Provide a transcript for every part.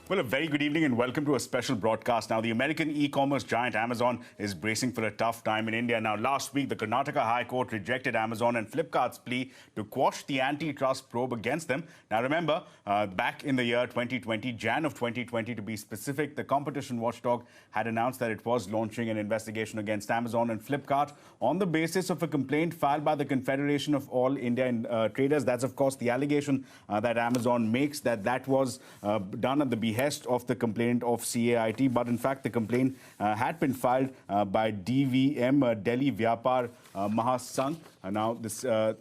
Well, a very good evening and welcome to a special broadcast. Now, the American e-commerce giant Amazon is bracing for a tough time in India. Now, last week, the Karnataka High Court rejected Amazon and Flipkart's plea to quash the antitrust probe against them. Now, remember, back in the year 2020, Jan of 2020 to be specific, the competition watchdog had announced that it was launching an investigation against Amazon and Flipkart on the basis of a complaint filed by the Confederation of All Indian Traders. That's, of course, the allegation that Amazon makes that was done at the behest of the complaint of CAIT, but in fact the complaint had been filed by DVM, Delhi Vyapar Mahasangh. Now,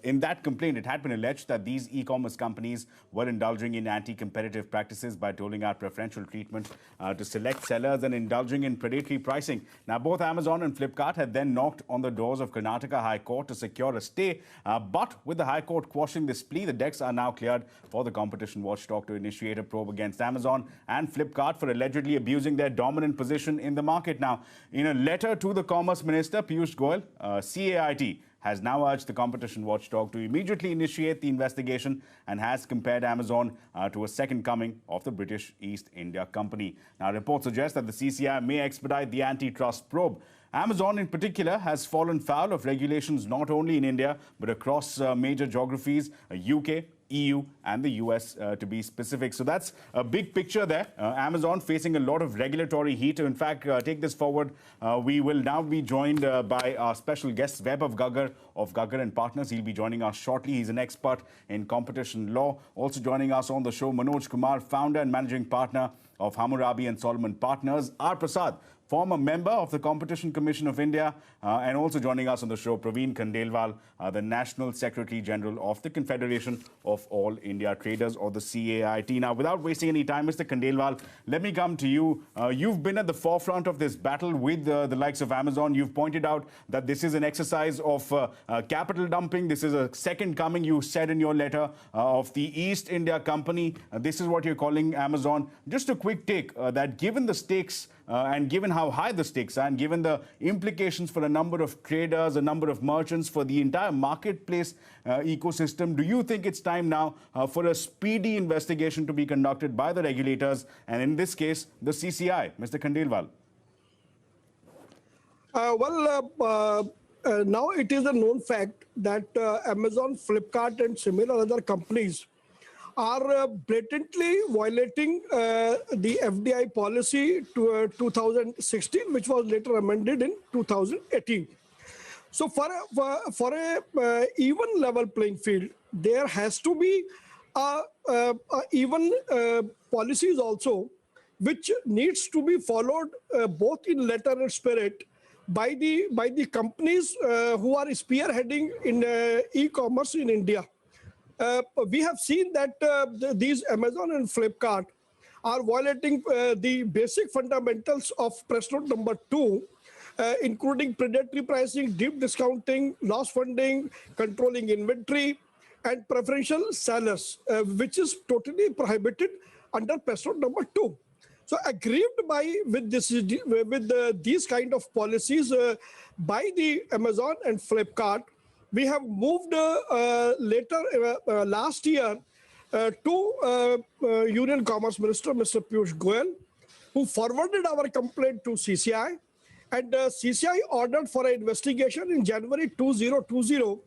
in that complaint, it had been alleged that these e-commerce companies were indulging in anti-competitive practices by doling out preferential treatment to select sellers and indulging in predatory pricing. Now, both Amazon and Flipkart had then knocked on the doors of Karnataka High Court to secure a stay, but with the High Court quashing this plea, the decks are now cleared for the competition watchdog to initiate a probe against Amazon and Flipkart for allegedly abusing their dominant position in the market. Now, in a letter to the Commerce Minister, Piyush Goyal, CAIT has now urged the competition watchdog to immediately initiate the investigation and has compared Amazon to a second coming of the British East India Company. Now, reports suggest that the CCI may expedite the antitrust probe. Amazon, in particular, has fallen foul of regulations not only in India, but across major geographies, UK, EU and the US to be specific. So that's a big picture there. Amazon facing a lot of regulatory heat. In fact, take this forward. We will now be joined by our special guest, Vaibhav Gaggar of Gaggar and Partners. He'll be joining us shortly. He's an expert in competition law. Also joining us on the show, Manoj Kumar, founder and managing partner of Hammurabi and Solomon Partners. R. Prasad, former member of the Competition Commission of India, and also joining us on the show, Praveen Khandelwal, the National Secretary General of the Confederation of All India Traders, or the CAIT. Now, without wasting any time, Mr. Khandelwal, let me come to you. You've been at the forefront of this battle with the likes of Amazon. You've pointed out that this is an exercise of capital dumping. This is a second coming, you said in your letter, of the East India Company. This is what you're calling Amazon. Just a quick take that given the stakes and given how high the stakes are and given the implications for a number of traders, a number of merchants, for the entire marketplace ecosystem, do you think it's time now for a speedy investigation to be conducted by the regulators and in this case, the CCI? Mr. Khandelwal. Now it is a known fact that Amazon, Flipkart and similar other companies are blatantly violating the FDI policy to 2016, which was later amended in 2018. So for a even level playing field, there has to be even policies also, which needs to be followed both in letter and spirit by the companies who are spearheading in e-commerce in India. We have seen that these Amazon and Flipkart are violating the basic fundamentals of press note number 2, including predatory pricing, deep discounting, loss funding, controlling inventory, and preferential sellers, which is totally prohibited under press note number 2. So aggrieved with these kind of policies by the Amazon and Flipkart, we have moved last year to Union Commerce Minister, Mr. Piyush Goyal, who forwarded our complaint to CCI, and CCI ordered for an investigation in January 2020.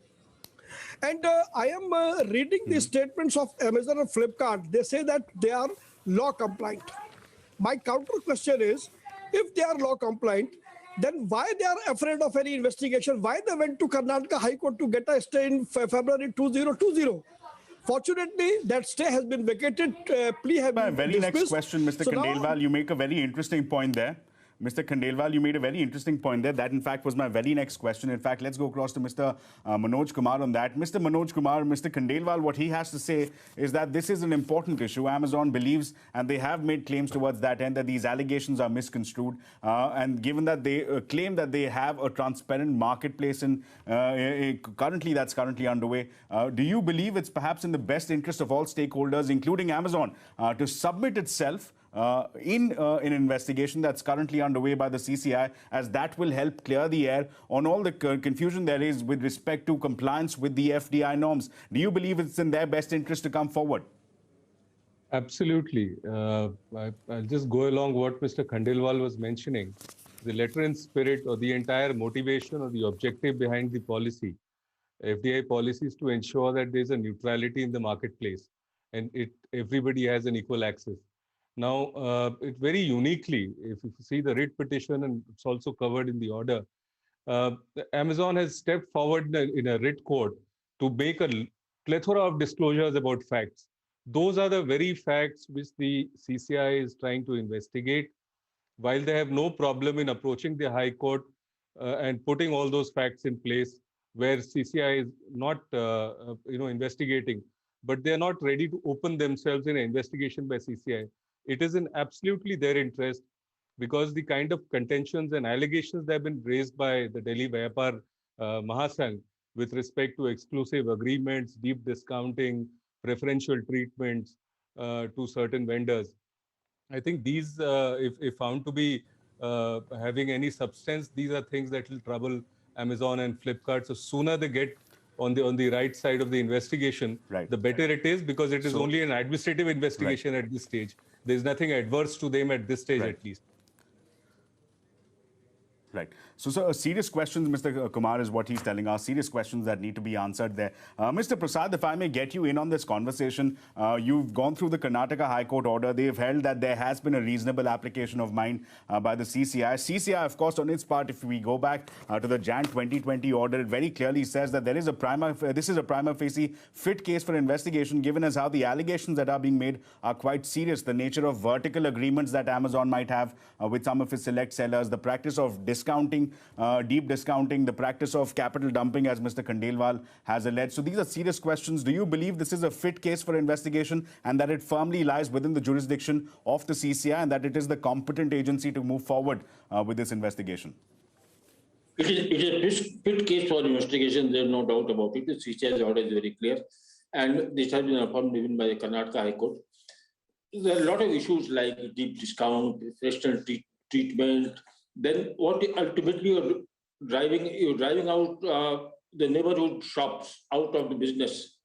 And I am reading the statements of Amazon and Flipkart. They say that they are law compliant. My counter question is, if they are law compliant, then why they are afraid of any investigation? Why they went to Karnataka High Court to get a stay in February 2020? Fortunately, that stay has been vacated. Plea has been very dismissed. Next question, Mr. Khandelwal, you make a very interesting point there. Mr. Khandelwal, you made a very interesting point there. That, in fact, was my very next question. In fact, let's go across to Mr. Manoj Kumar on that. Mr. Manoj Kumar, Mr. Khandelwal, what he has to say is that this is an important issue. Amazon believes, and they have made claims towards that end, that these allegations are misconstrued. And given that they claim that they have a transparent marketplace and that's currently underway, do you believe it's perhaps in the best interest of all stakeholders, including Amazon, to submit itself in an investigation that's currently underway by the CCI, as that will help clear the air on all the confusion there is with respect to compliance with the FDI norms? Do you believe it's in their best interest to come forward? Absolutely. I'll just go along what Mr. Khandelwal was mentioning. The letter and spirit or the entire motivation or the objective behind the policy, FDI policy, is to ensure that there's a neutrality in the marketplace and everybody has an equal access. Now, it very uniquely, if you see the writ petition, and it's also covered in the order, Amazon has stepped forward in a writ court to make a plethora of disclosures about facts. Those are the very facts which the CCI is trying to investigate, while they have no problem in approaching the High Court and putting all those facts in place where CCI is not investigating, but they are not ready to open themselves in an investigation by CCI. It is in absolutely their interest, because the kind of contentions and allegations that have been raised by the Delhi Vyapar Mahasangh with respect to exclusive agreements, deep discounting, preferential treatments to certain vendors. I think these, if found to be having any substance, these are things that will trouble Amazon and Flipkart. So sooner they get on the right side of the investigation, Right. the better it is, because it is only an administrative investigation at this stage. There is nothing adverse to them at this stage, at least. Right. So serious questions, Mr. Kumar, is what he's telling us. Serious questions that need to be answered there. Mr. Prasad, if I may get you in on this conversation, you've gone through the Karnataka High Court order. They've held that there has been a reasonable application of mind by the CCI. CCI, of course, on its part, if we go back to the Jan 2020 order, it very clearly says that this is a prima facie fit case for investigation, given as how the allegations that are being made are quite serious. The nature of vertical agreements that Amazon might have with some of its select sellers, the practice of discounting, deep discounting, the practice of capital dumping, as Mr. Khandelwal has alleged. So these are serious questions. Do you believe this is a fit case for investigation and that it firmly lies within the jurisdiction of the CCI and that it is the competent agency to move forward with this investigation? It is a fit case for investigation. There is no doubt about it. The CCI's order is very clear, and this has been affirmed even by the Karnataka High Court. There are a lot of issues like deep discount, preferential treatment. Then what ultimately you're driving out the neighborhood shops out of the business,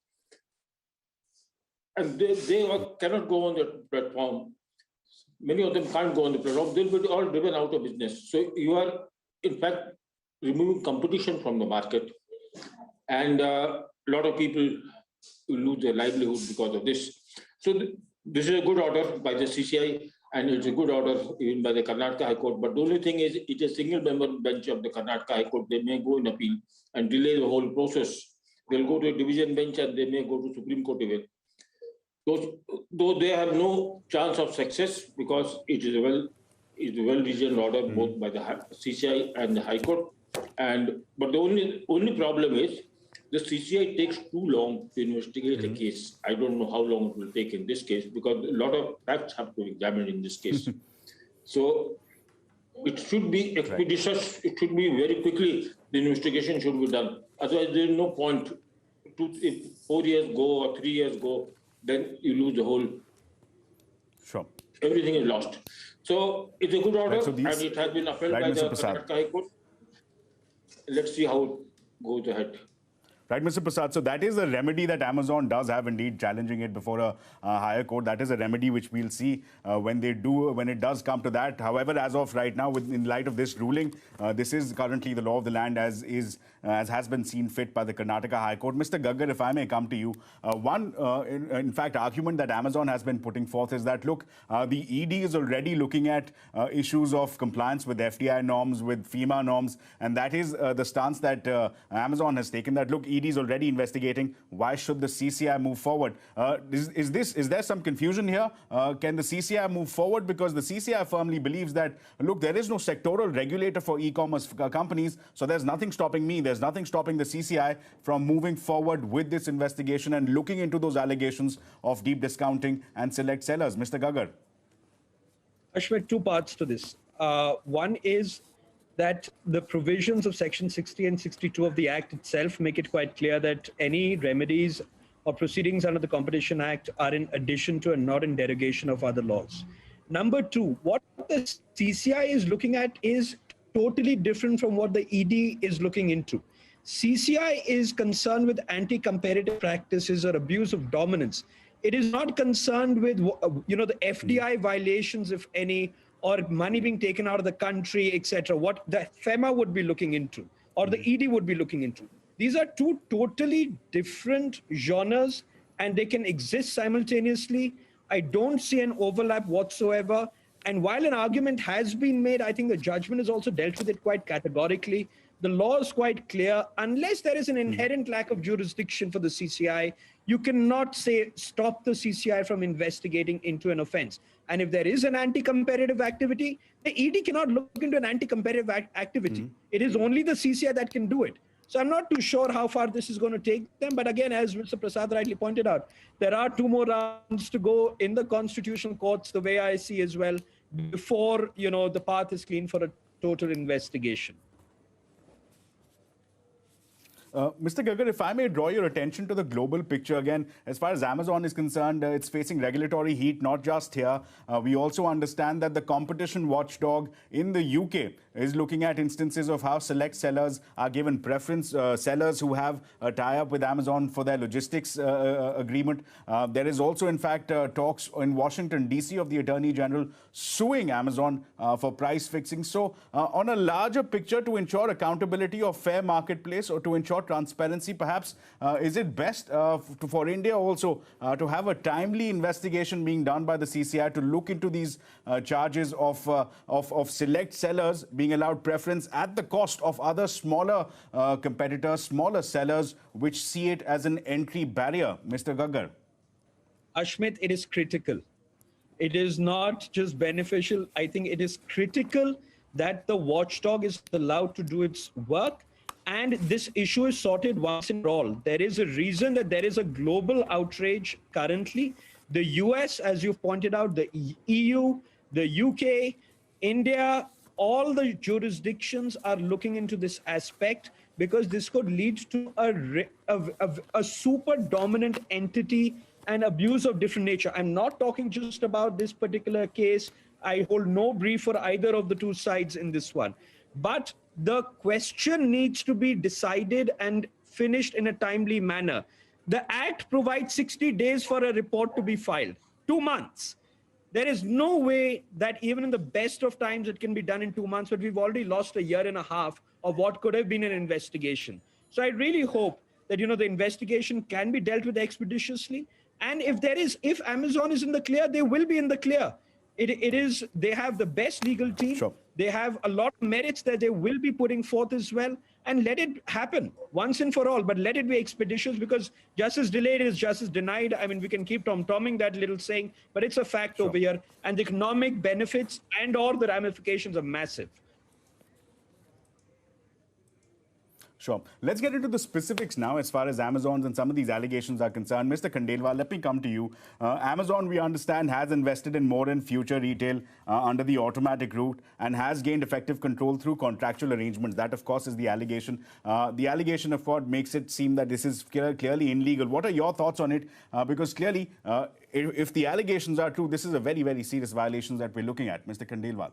and they cannot go on the platform. Many of them can't go on the platform. They'll be all driven out of business. So you are, in fact, removing competition from the market, and a lot of people will lose their livelihood because of this. So this is a good order by the CCI. And it's a good order even by the Karnataka High Court. But the only thing is, it's a single-member bench of the Karnataka High Court. They may go in appeal and delay the whole process. They'll go to a division bench and they may go to Supreme Court even. Though they have no chance of success, because it is a well-reasoned order both by the CCI and the High Court. But the only problem is, the CCI takes too long to investigate a case. I don't know how long it will take in this case, because a lot of facts have to be examined in this case. So it should be expeditious. It should be very quickly. The investigation should be done. Otherwise, there is no point. If 4 years go or 3 years go, then you lose the whole. Sure. Everything is lost. So it's a good order, and it has been upheld by the Karnataka High Court. Let's see how it goes ahead. Right, Mr. Prasad. So that is a remedy that Amazon does have, indeed, challenging it before a higher court. That is a remedy which we'll see when it does come to that. However, as of right now, in light of this ruling, this is currently the law of the land as has been seen fit by the Karnataka High Court. Mr. Gaggar, if I may come to you, one, in fact, argument that Amazon has been putting forth is that, look, the ED is already looking at issues of compliance with FDI norms, with FEMA norms, and that is the stance that Amazon has taken, that, look, ED is already investigating. Why should the CCI move forward? Is there some confusion here? Can the CCI move forward? Because the CCI firmly believes that, look, there is no sectoral regulator for e-commerce companies, so there's nothing stopping me. There's nothing stopping the CCI from moving forward with this investigation and looking into those allegations of deep discounting and select sellers. Mr. Gaggar. Ashwin, two parts to this. One is that the provisions of Section 60 and 62 of the Act itself make it quite clear that any remedies or proceedings under the Competition Act are in addition to and not in derogation of other laws. Number two, what the CCI is looking at is totally different from what the ED is looking into. CCI is concerned with anti-competitive practices or abuse of dominance. It is not concerned with, the FDI violations, if any, or money being taken out of the country, etc. What the FEMA would be looking into, or the ED would be looking into. These are two totally different genres, and they can exist simultaneously. I don't see an overlap whatsoever. And while an argument has been made, I think the judgment has also dealt with it quite categorically. The law is quite clear. Unless there is an inherent lack of jurisdiction for the CCI, you cannot say stop the CCI from investigating into an offense. And if there is an anti-competitive activity, the ED cannot look into an anti-competitive activity. It is only the CCI that can do it. So I'm not too sure how far this is going to take them. But again, as Mr. Prasad rightly pointed out, there are 2 more rounds to go in the constitutional courts, the way I see as well, before, the path is clean for a total investigation. Mr. Gargar, if I may draw your attention to the global picture again, as far as Amazon is concerned, it's facing regulatory heat, not just here. We also understand that the competition watchdog in the UK is looking at instances of how select sellers are given preference, sellers who have a tie-up with Amazon for their logistics agreement. There is also, in fact, talks in Washington, D.C. of the Attorney General suing Amazon for price fixing. So on a larger picture, to ensure accountability of fair marketplace or to ensure transparency, perhaps, is it best for India also to have a timely investigation being done by the CCI to look into these charges of select sellers being allowed preference at the cost of other smaller competitors, smaller sellers, which see it as an entry barrier? Mr. Gargar. Ashmit, it is critical. It is not just beneficial. I think it is critical that the watchdog is allowed to do its work, and this issue is sorted once and for all. There is a reason that there is a global outrage currently. The US, as you've pointed out, the EU, the UK, India, all the jurisdictions are looking into this aspect, because this could lead to a super dominant entity and abuse of different nature. I'm not talking just about this particular case. I hold no brief for either of the two sides in this one. But the question needs to be decided and finished in a timely manner. The Act provides 60 days for a report to be filed, 2 months. There is no way that even in the best of times it can be done in 2 months, but we've already lost 1.5 years of what could have been an investigation. So I really hope that, the investigation can be dealt with expeditiously. And if Amazon is in the clear, they will be in the clear. They have the best legal team. Sure. They have a lot of merits that they will be putting forth as well. And let it happen once and for all, but let it be expeditious, because justice delayed is justice denied. I mean, we can keep tom-tomming that little saying, but it's a fact over here. And the economic benefits and or the ramifications are massive. Sure. Let's get into the specifics now as far as Amazon's and some of these allegations are concerned. Mr. Khandelwal, let me come to you. Amazon, we understand, has invested in more in future retail under the automatic route and has gained effective control through contractual arrangements. That, of course, is the allegation. The allegation, of course, makes it seem that this is clearly illegal. What are your thoughts on it? Because clearly, if the allegations are true, this is a very, very serious violation that we're looking at. Mr. Khandelwal.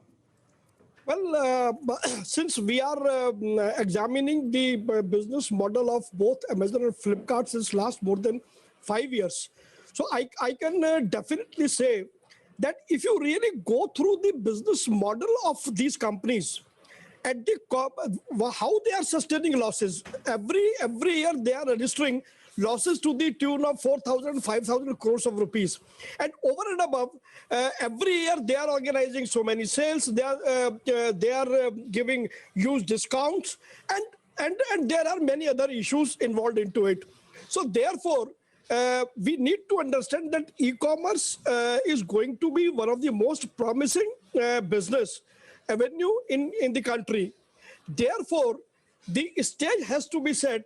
Well, since we are examining the business model of both Amazon and Flipkart since last more than 5 years, so I can definitely say that if you really go through the business model of these companies, at how they are sustaining losses, every year they are registering losses to the tune of 4,000, 5,000 crores of rupees. And over and above, every year they are organizing so many sales, they are giving huge discounts, and there are many other issues involved into it. So therefore, we need to understand that e-commerce is going to be one of the most promising business avenue in the country. Therefore, the stage has to be set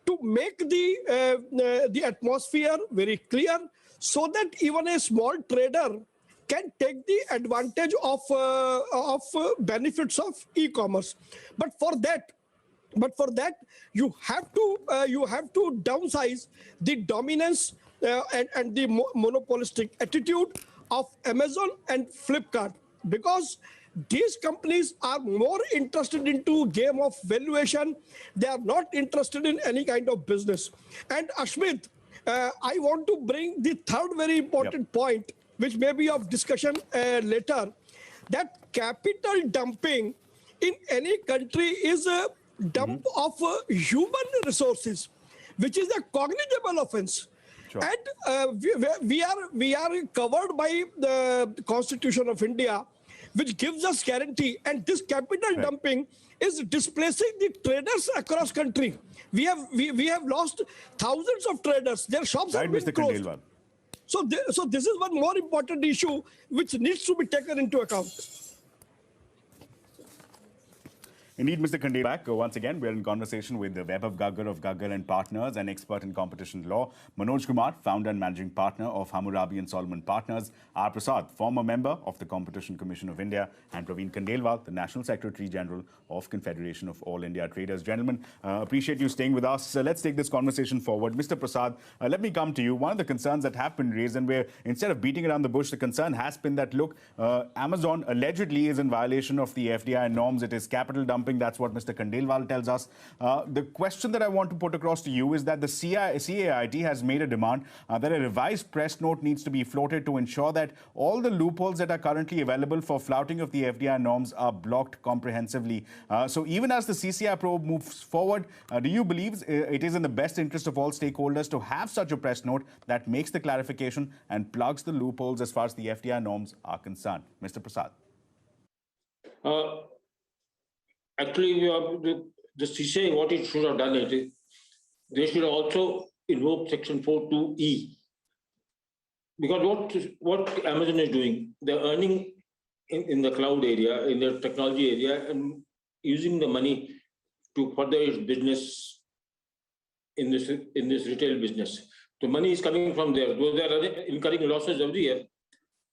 to make the atmosphere very clear, so that even a small trader can take the advantage of benefits of e-commerce. But for that, you have to downsize the dominance and the monopolistic attitude of Amazon and Flipkart, because these companies are more interested into game of valuation. They are not interested in any kind of business. And Ashmit, I want to bring the third very important point, which may be of discussion later, that capital dumping in any country is a dump of human resources, which is a cognizable offense. Sure. And we are covered by the Constitution of India, which gives us guarantee. And this capital dumping is displacing the traders across country. We have lost thousands of traders. Their shops have been Mr. closed. Khandelwal. So this is one more important issue which needs to be taken into account. Indeed, Mr. Khandelwal. Back once again, we're in conversation with the Vaibhav Gaggar of Gaggar and Partners, an expert in competition law, Manoj Kumar, founder and managing partner of Hammurabi and Solomon Partners, R. Prasad, former member of the Competition Commission of India, and Praveen Khandelwal, the National Secretary General of Confederation of All India Traders. Gentlemen, appreciate you staying with us. Let's take this conversation forward. Mr. Prasad, let me come to you. One of the concerns that have been raised, and where instead of beating around the bush, the concern has been that, look, Amazon allegedly is in violation of the FDI norms. It is capital dumping. That's what Mr. Khandelwal tells us. The question that I want to put across to you is that the CAIT has made a demand that a revised press note needs to be floated to ensure that all the loopholes that are currently available for flouting of the FDI norms are blocked comprehensively. So even as the CCI probe moves forward, do you believe it is in the best interest of all stakeholders to have such a press note that makes the clarification and plugs the loopholes as far as the FDI norms are concerned? Mr. Prasad. Actually, the CCI, what it should have done is, they should also invoke Section 4.2E. Because what Amazon is doing, they're earning in the cloud area, in the technology area, and using the money to further its business in this retail business. The money is coming from there. Though they are incurring losses every year,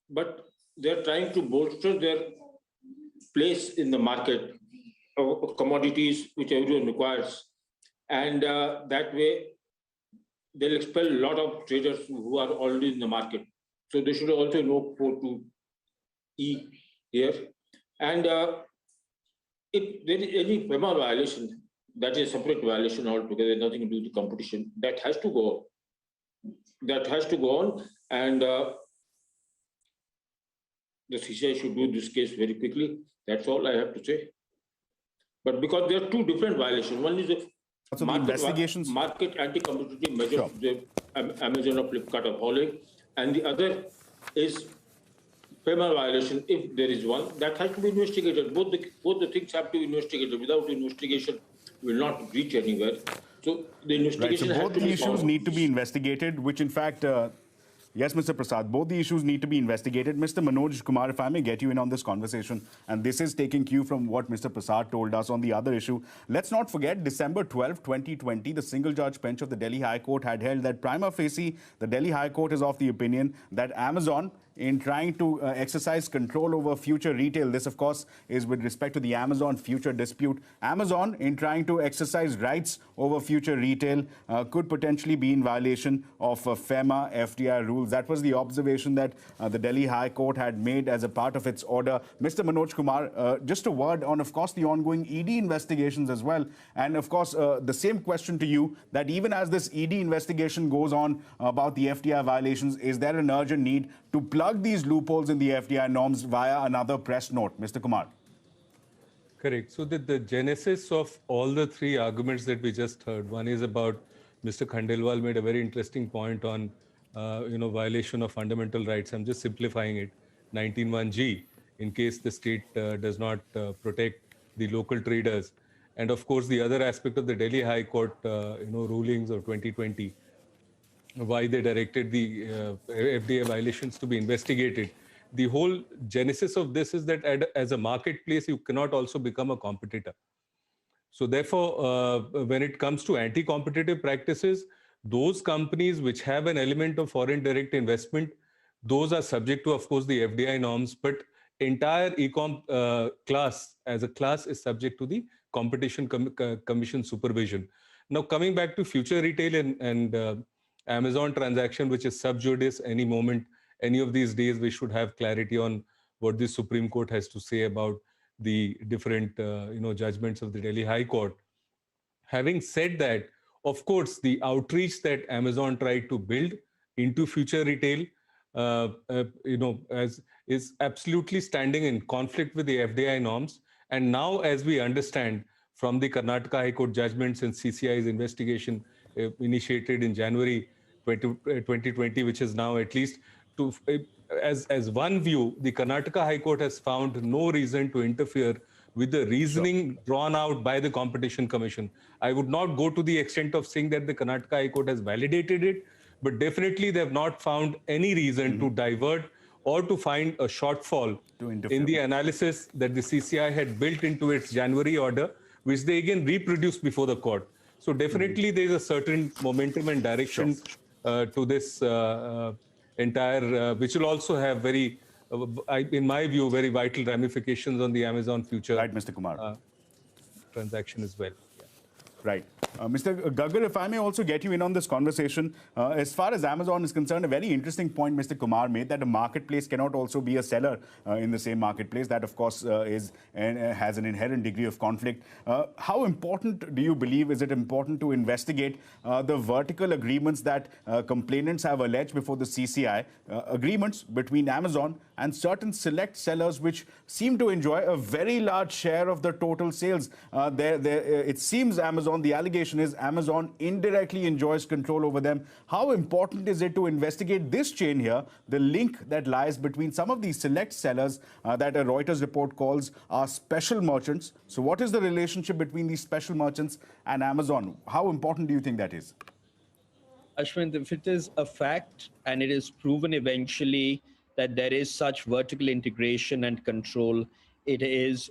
but they're trying to bolster their place in the market of commodities which everyone requires. And that way, they'll expel a lot of traders who are already in the market. So they should also invoke 4.2E here. And if there is any FEMA violation, that is a separate violation altogether, nothing to do with the competition, that has to go. That has to go on. And the CCI should do this case very quickly. That's all I have to say. But because there are two different violations. One is the market anti-competitive measures the Amazon or Flipkart are following, and the other is FEMA violation, if there is one, that has to be investigated. Both the things have to be investigated. Without investigation, we will not reach anywhere. So the investigation So both the issues need to be investigated, which in fact... Yes, Mr. Prasad, both the issues need to be investigated. Mr. Manoj Kumar, if I may get you in on this conversation, and this is taking cue from what Mr. Prasad told us on the other issue. Let's not forget, December 12, 2020, the single-judge bench of the Delhi High Court had held that prima facie, the Delhi High Court is of the opinion that Amazon, in trying to exercise control over future retail, this of course is with respect to the Amazon future dispute, Amazon in trying to exercise rights over future retail could potentially be in violation of FEMA FDI rules. That was the observation that the Delhi High Court had made as a part of its order. Mr. Manoj Kumar, just a word on, of course, the ongoing ED investigations as well. And of course, the same question to you, that even as this ED investigation goes on about the FDI violations, is there an urgent need to plug these loopholes in the FDI norms via another press note? Mr. Kumar. Correct. So the genesis of all the three arguments that we just heard, one is about Mr. Khandelwal made a very interesting point on violation of fundamental rights. I'm just simplifying it. 19(1)(g), in case the state does not protect the local traders. And of course, the other aspect of the Delhi High Court rulings of 2020, why they directed the FDI violations to be investigated. The whole genesis of this is that as a marketplace, you cannot also become a competitor. So therefore, when it comes to anti-competitive practices, those companies which have an element of foreign direct investment, those are subject to, of course, the FDI norms, but entire e-com class as a class is subject to the Competition Commission supervision. Now, coming back to future retail and Amazon transaction, which is sub judice, any moment, any of these days, we should have clarity on what the Supreme Court has to say about the different, judgments of the Delhi High Court. Having said that, Of course, the outreach that Amazon tried to build into future retail, is absolutely standing in conflict with the FDI norms. And now, as we understand from the Karnataka High Court judgments and CCI's investigation initiated in January 2020, which is now at least to as one view, the Karnataka High Court has found no reason to interfere with the reasoning drawn out by the Competition Commission. I would not go to the extent of saying that the Karnataka High Court has validated it, but definitely they have not found any reason to divert or to find a shortfall in the analysis that the CCI had built into its January order, which they again reproduced before the court. So definitely there is a certain momentum and direction to this entire, which will also have very, in my view, very vital ramifications on the Amazon future. Right, Mr. Kumar. Transaction as well. Right. Mr. Gaggar, if I may also get you in on this conversation, as far as Amazon is concerned, a very interesting point Mr. Kumar made, that a marketplace cannot also be a seller in the same marketplace. That, of course, is and has an inherent degree of conflict. How important do you believe is it important to investigate the vertical agreements that complainants have alleged before the CCI, agreements between Amazon and certain select sellers which seem to enjoy a very large share of the total sales? It seems Amazon, the allegation is Amazon indirectly enjoys control over them. How important is it to investigate this chain here, the link that lies between some of these select sellers that a Reuters report calls are special merchants? So what is the relationship between these special merchants and Amazon? How important do you think that is? Ashwin, if it is a fact and it is proven eventually that there is such vertical integration and control, it is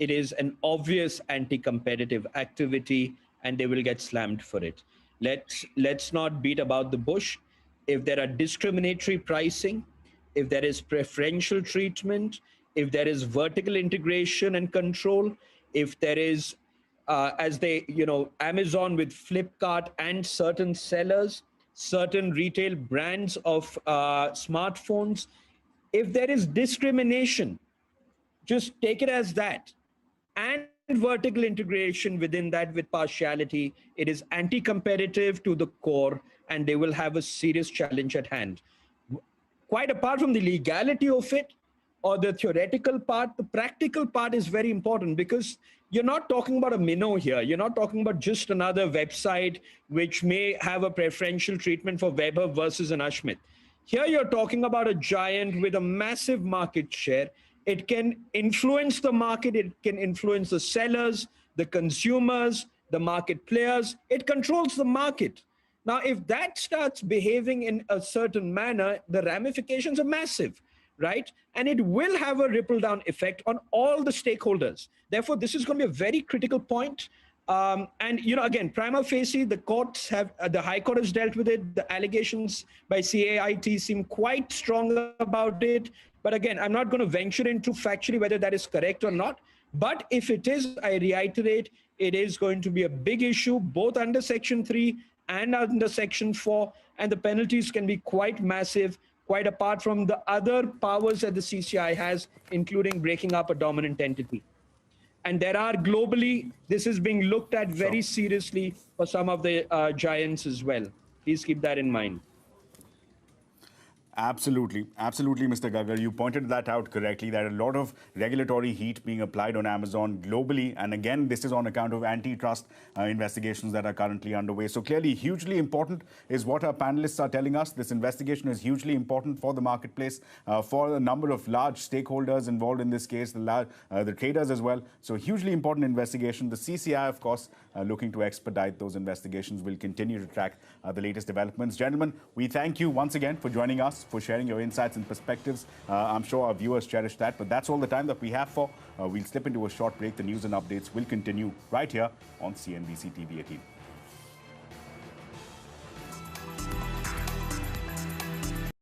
an obvious anti-competitive activity, and they will get slammed for it. Let's not beat about the bush. If there are discriminatory pricing, if there is preferential treatment, if there is vertical integration and control, if there is, Amazon with Flipkart and certain sellers, certain retail brands of smartphones, if there is discrimination, just take it as that. And vertical integration within that with partiality, it is anti-competitive to the core, and they will have a serious challenge at hand. Quite apart from the legality of it or the theoretical part, the practical part is very important, because you're not talking about a minnow here. You're not talking about just another website which may have a preferential treatment for Weber versus an Ashmit. Here you're talking about a giant with a massive market share. It can influence the market. It can influence the sellers, the consumers, the market players. It controls the market. Now, if that starts behaving in a certain manner, the ramifications are massive, right? And it will have a ripple down effect on all the stakeholders. Therefore, this is going to be a very critical point. Again, prima facie, the courts have, the High Court has dealt with it. The allegations by CAIT seem quite strong about it. But again, I'm not going to venture into factually whether that is correct or not. But if it is, I reiterate, it is going to be a big issue, both under Section 3 and under Section 4. And the penalties can be quite massive, quite apart from the other powers that the CCI has, including breaking up a dominant entity. And there are globally, this is being looked at very seriously for some of the giants as well. Please keep that in mind. Absolutely. Absolutely, Mr. Gaggar. You pointed that out correctly, that a lot of regulatory heat being applied on Amazon globally. And again, this is on account of antitrust investigations that are currently underway. So clearly, hugely important is what our panelists are telling us. This investigation is hugely important for the marketplace, for a number of large stakeholders involved in this case, the traders as well. So hugely important investigation. The CCI, of course, looking to expedite those investigations, will continue to track the latest developments. Gentlemen, we thank you once again for joining us, for sharing your insights and perspectives. I'm sure our viewers cherish that, but that's all the time that we have for. We'll slip into a short break. The news and updates will continue right here on CNBC TV 18.